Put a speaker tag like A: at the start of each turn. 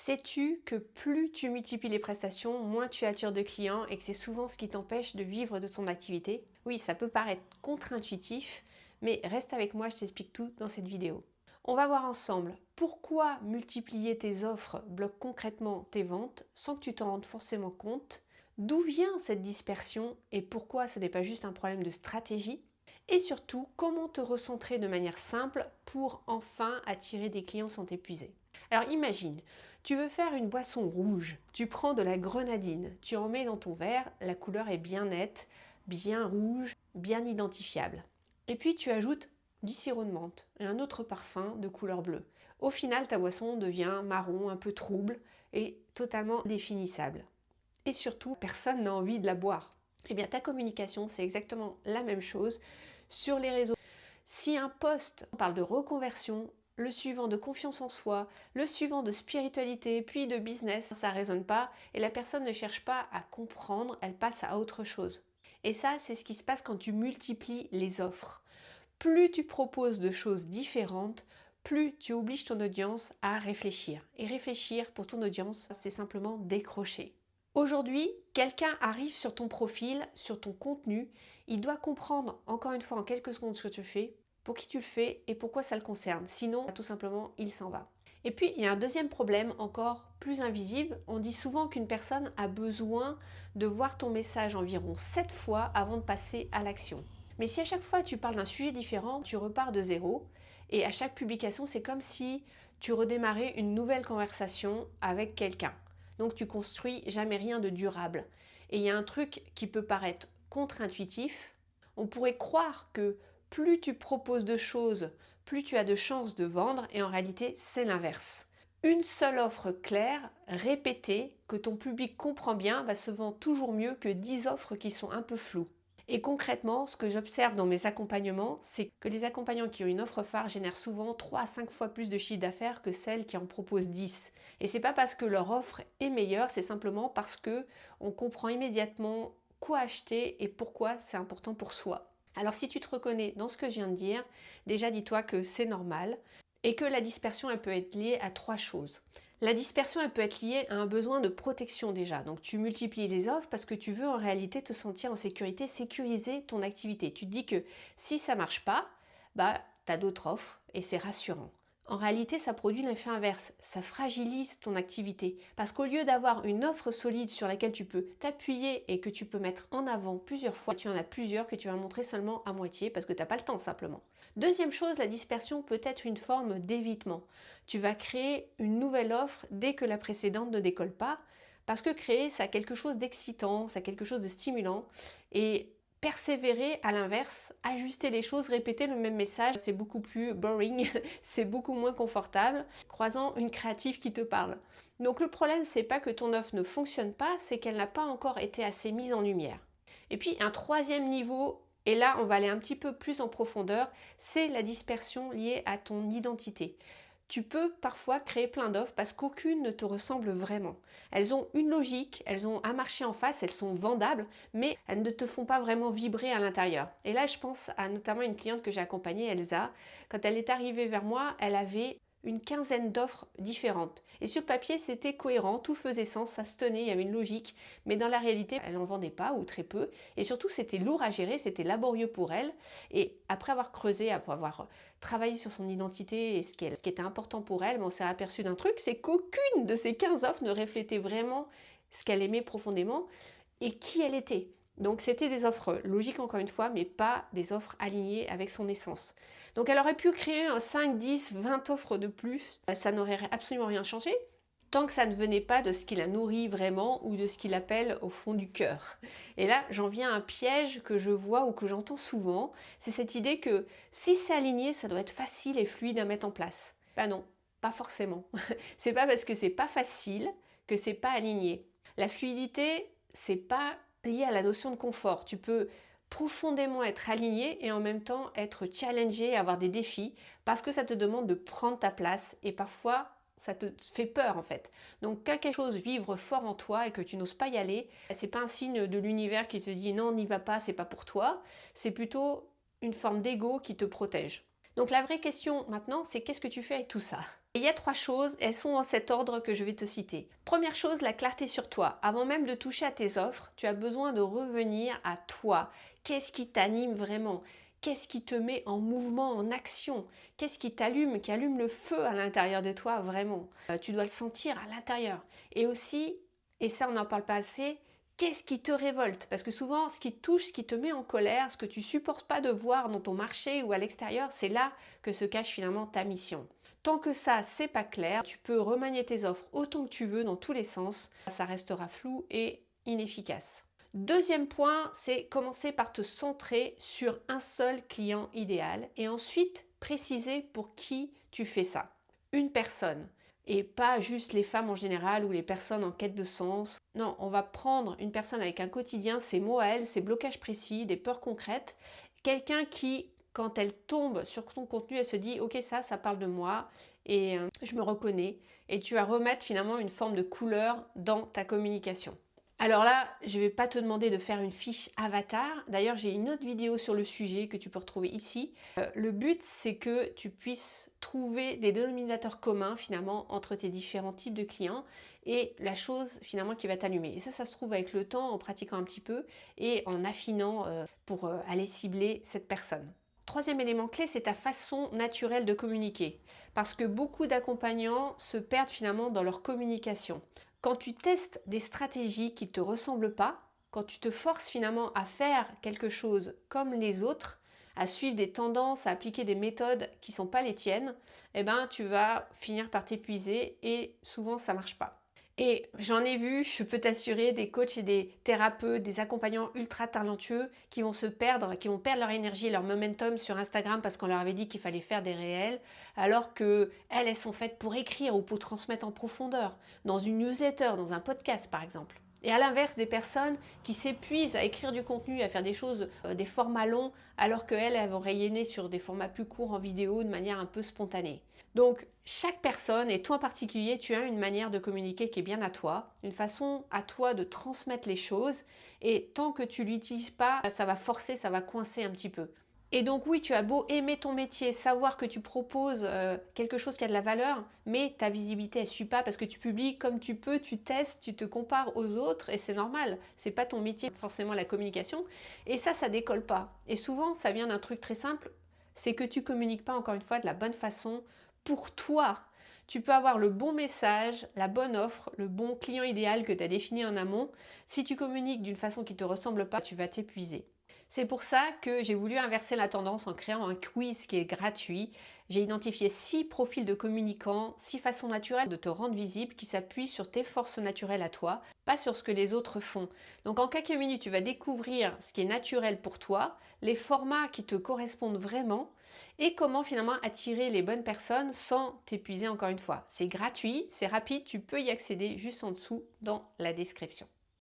A: Sais-tu que plus tu multiplies les prestations, moins tu attires de clients et que c'est souvent ce qui t'empêche de vivre de ton activité? Oui, ça peut paraître contre-intuitif, mais reste avec moi, je t'explique tout dans cette vidéo. On va voir ensemble pourquoi multiplier tes offres bloque concrètement tes ventes sans que tu t'en rendes forcément compte, d'où vient cette dispersion et pourquoi ce n'est pas juste un problème de stratégie, et surtout comment te recentrer de manière simple pour enfin attirer des clients sans t'épuiser. Alors imagine, tu veux faire une boisson rouge, tu prends de la grenadine, tu en mets dans ton verre, la couleur est bien nette, bien rouge, bien identifiable. Et puis tu ajoutes du sirop de menthe et un autre parfum de couleur bleue. Au final, ta boisson devient marron, un peu trouble et totalement définissable. Et surtout, personne n'a envie de la boire. Eh bien, ta communication, c'est exactement la même chose sur les réseaux. Si un post parle de reconversion, le suivant de confiance en soi, le suivant de spiritualité, puis de business, ça ne résonne pas et la personne ne cherche pas à comprendre, elle passe à autre chose. Et ça, c'est ce qui se passe quand tu multiplies les offres. Plus tu proposes de choses différentes, plus tu obliges ton audience à réfléchir. Et réfléchir pour ton audience, c'est simplement décrocher. Aujourd'hui, quelqu'un arrive sur ton profil, sur ton contenu, il doit comprendre encore une fois en quelques secondes ce que tu fais, pour qui tu le fais et pourquoi ça le concerne. Sinon, tout simplement, il s'en va. Et puis, il y a un deuxième problème encore plus invisible. On dit souvent qu'une personne a besoin de voir ton message environ 7 fois avant de passer à l'action. Mais si à chaque fois tu parles d'un sujet différent, tu repars de zéro et à chaque publication, c'est comme si tu redémarrais une nouvelle conversation avec quelqu'un. Donc tu construis jamais rien de durable. Et il y a un truc qui peut paraître contre-intuitif. On pourrait croire que plus tu proposes de choses, plus tu as de chances de vendre et en réalité c'est l'inverse. Une seule offre claire, répétée, que ton public comprend bien, va se vendre toujours mieux que 10 offres qui sont un peu floues. Et concrètement, ce que j'observe dans mes accompagnements, c'est que les accompagnants qui ont une offre phare génèrent souvent 3 à 5 fois plus de chiffre d'affaires que celles qui en proposent 10. Et c'est pas parce que leur offre est meilleure, c'est simplement parce que on comprend immédiatement quoi acheter et pourquoi c'est important pour soi. Alors si tu te reconnais dans ce que je viens de dire, déjà dis-toi que c'est normal et que la dispersion elle peut être liée à 3 choses. La dispersion, elle peut être liée à un besoin de protection déjà. Donc tu multiplies les offres parce que tu veux en réalité te sentir en sécurité, sécuriser ton activité. Tu te dis que si ça marche pas, bah tu as d'autres offres et c'est rassurant. En réalité, ça produit l'effet inverse, ça fragilise ton activité. Parce qu'au lieu d'avoir une offre solide sur laquelle tu peux t'appuyer et que tu peux mettre en avant plusieurs fois, tu en as plusieurs que tu vas montrer seulement à moitié parce que tu n'as pas le temps simplement. Deuxième chose, la dispersion peut être une forme d'évitement. Tu vas créer une nouvelle offre dès que la précédente ne décolle pas, parce que créer, ça a quelque chose d'excitant, ça a quelque chose de stimulant, et persévérer, à l'inverse, ajuster les choses, répéter le même message, c'est beaucoup plus boring, c'est beaucoup moins confortable, croisant une créative qui te parle. Donc le problème, c'est pas que ton offre ne fonctionne pas, c'est qu'elle n'a pas encore été assez mise en lumière. Et puis un troisième niveau, et là on va aller un petit peu plus en profondeur, c'est la dispersion liée à ton identité. Tu peux parfois créer plein d'offres parce qu'aucune ne te ressemble vraiment. Elles ont une logique, elles ont un marché en face, elles sont vendables, mais elles ne te font pas vraiment vibrer à l'intérieur. Et là, je pense à notamment une cliente que j'ai accompagnée, Elsa. Quand elle est arrivée vers moi, elle avait une quinzaine d'offres différentes. Et sur le papier, c'était cohérent, tout faisait sens, ça se tenait, il y avait une logique. Mais dans la réalité, elle n'en vendait pas ou très peu. Et surtout, c'était lourd à gérer, c'était laborieux pour elle. Et après avoir creusé, après avoir travaillé sur son identité et ce qui était important pour elle, on s'est aperçu d'un truc, c'est qu'aucune de ces 15 offres ne reflétait vraiment ce qu'elle aimait profondément et qui elle était. Donc c'était des offres logiques encore une fois, mais pas des offres alignées avec son essence. Donc elle aurait pu créer un 5, 10, 20 offres de plus, ça n'aurait absolument rien changé, tant que ça ne venait pas de ce qui la nourrit vraiment ou de ce qu'il appelle au fond du cœur. Et là, j'en viens à un piège que je vois ou que j'entends souvent, c'est cette idée que si c'est aligné, ça doit être facile et fluide à mettre en place. Ben non, pas forcément. C'est pas parce que c'est pas facile que c'est pas aligné. La fluidité, c'est pas lié à la notion de confort. Tu peux profondément être aligné et en même temps être challengé, avoir des défis, parce que ça te demande de prendre ta place et parfois ça te fait peur en fait. Donc quand quelque chose vibre fort en toi et que tu n'oses pas y aller, c'est pas un signe de l'univers qui te dit non, n'y va pas, c'est pas pour toi. C'est plutôt une forme d'ego qui te protège. Donc la vraie question maintenant, c'est qu'est-ce que tu fais avec tout ça? Et il y a 3 choses, elles sont dans cet ordre que je vais te citer. Première chose, la clarté sur toi. Avant même de toucher à tes offres, tu as besoin de revenir à toi. Qu'est-ce qui t'anime vraiment? Qu'est-ce qui te met en mouvement, en action? Qu'est-ce qui t'allume, qui allume le feu à l'intérieur de toi vraiment? Tu dois le sentir à l'intérieur. Et aussi, et ça on n'en parle pas assez, qu'est-ce qui te révolte? Parce que souvent, ce qui te touche, ce qui te met en colère, ce que tu supportes pas de voir dans ton marché ou à l'extérieur, c'est là que se cache finalement ta mission. Tant que ça, c'est pas clair, tu peux remanier tes offres autant que tu veux dans tous les sens, ça restera flou et inefficace. Deuxième point, c'est commencer par te centrer sur un seul client idéal et ensuite préciser pour qui tu fais ça. Une personne et pas juste les femmes en général ou les personnes en quête de sens. Non, on va prendre une personne avec un quotidien, ses mots à elle, ses blocages précis, des peurs concrètes. Quelqu'un qui, quand elle tombe sur ton contenu, elle se dit ok, ça parle de moi et je me reconnais. Et tu vas remettre finalement une forme de couleur dans ta communication. Alors là, je ne vais pas te demander de faire une fiche avatar. D'ailleurs, j'ai une autre vidéo sur le sujet que tu peux retrouver ici. Le but, c'est que tu puisses trouver des dénominateurs communs finalement entre tes différents types de clients et la chose finalement qui va t'allumer. Et ça se trouve avec le temps, en pratiquant un petit peu et en affinant pour aller cibler cette personne. Troisième élément clé, c'est ta façon naturelle de communiquer. Parce que beaucoup d'accompagnants se perdent finalement dans leur communication. Quand tu testes des stratégies qui ne te ressemblent pas, quand tu te forces finalement à faire quelque chose comme les autres, à suivre des tendances, à appliquer des méthodes qui ne sont pas les tiennes, eh ben, tu vas finir par t'épuiser et souvent ça ne marche pas. Et j'en ai vu, je peux t'assurer, des coachs et des thérapeutes, des accompagnants ultra talentueux qui vont se perdre, qui vont perdre leur énergie, leur momentum sur Instagram parce qu'on leur avait dit qu'il fallait faire des réels, alors que elles sont faites pour écrire ou pour transmettre en profondeur, dans une newsletter, dans un podcast par exemple. Et à l'inverse, des personnes qui s'épuisent à écrire du contenu, à faire des choses, des formats longs, alors qu'elles vont rayonner sur des formats plus courts en vidéo de manière un peu spontanée. Donc, chaque personne, et toi en particulier, tu as une manière de communiquer qui est bien à toi, une façon à toi de transmettre les choses, et tant que tu ne l'utilises pas, ça va forcer, ça va coincer un petit peu. Et donc oui, tu as beau aimer ton métier, savoir que tu proposes quelque chose qui a de la valeur, mais ta visibilité elle suit pas parce que tu publies comme tu peux, tu testes, tu te compares aux autres et c'est normal. C'est pas ton métier forcément la communication et ça décolle pas. Et souvent ça vient d'un truc très simple, c'est que tu communiques pas encore une fois de la bonne façon pour toi. Tu peux avoir le bon message, la bonne offre, le bon client idéal que tu as défini en amont. Si tu communiques d'une façon qui ne te ressemble pas, tu vas t'épuiser. C'est pour ça que j'ai voulu inverser la tendance en créant un quiz qui est gratuit. J'ai identifié 6 profils de communicants, 6 façons naturelles de te rendre visible qui s'appuient sur tes forces naturelles à toi, pas sur ce que les autres font. Donc en quelques minutes, tu vas découvrir ce qui est naturel pour toi, les formats qui te correspondent vraiment et comment finalement attirer les bonnes personnes sans t'épuiser encore une fois. C'est gratuit, c'est rapide, tu peux y accéder juste en dessous dans la description.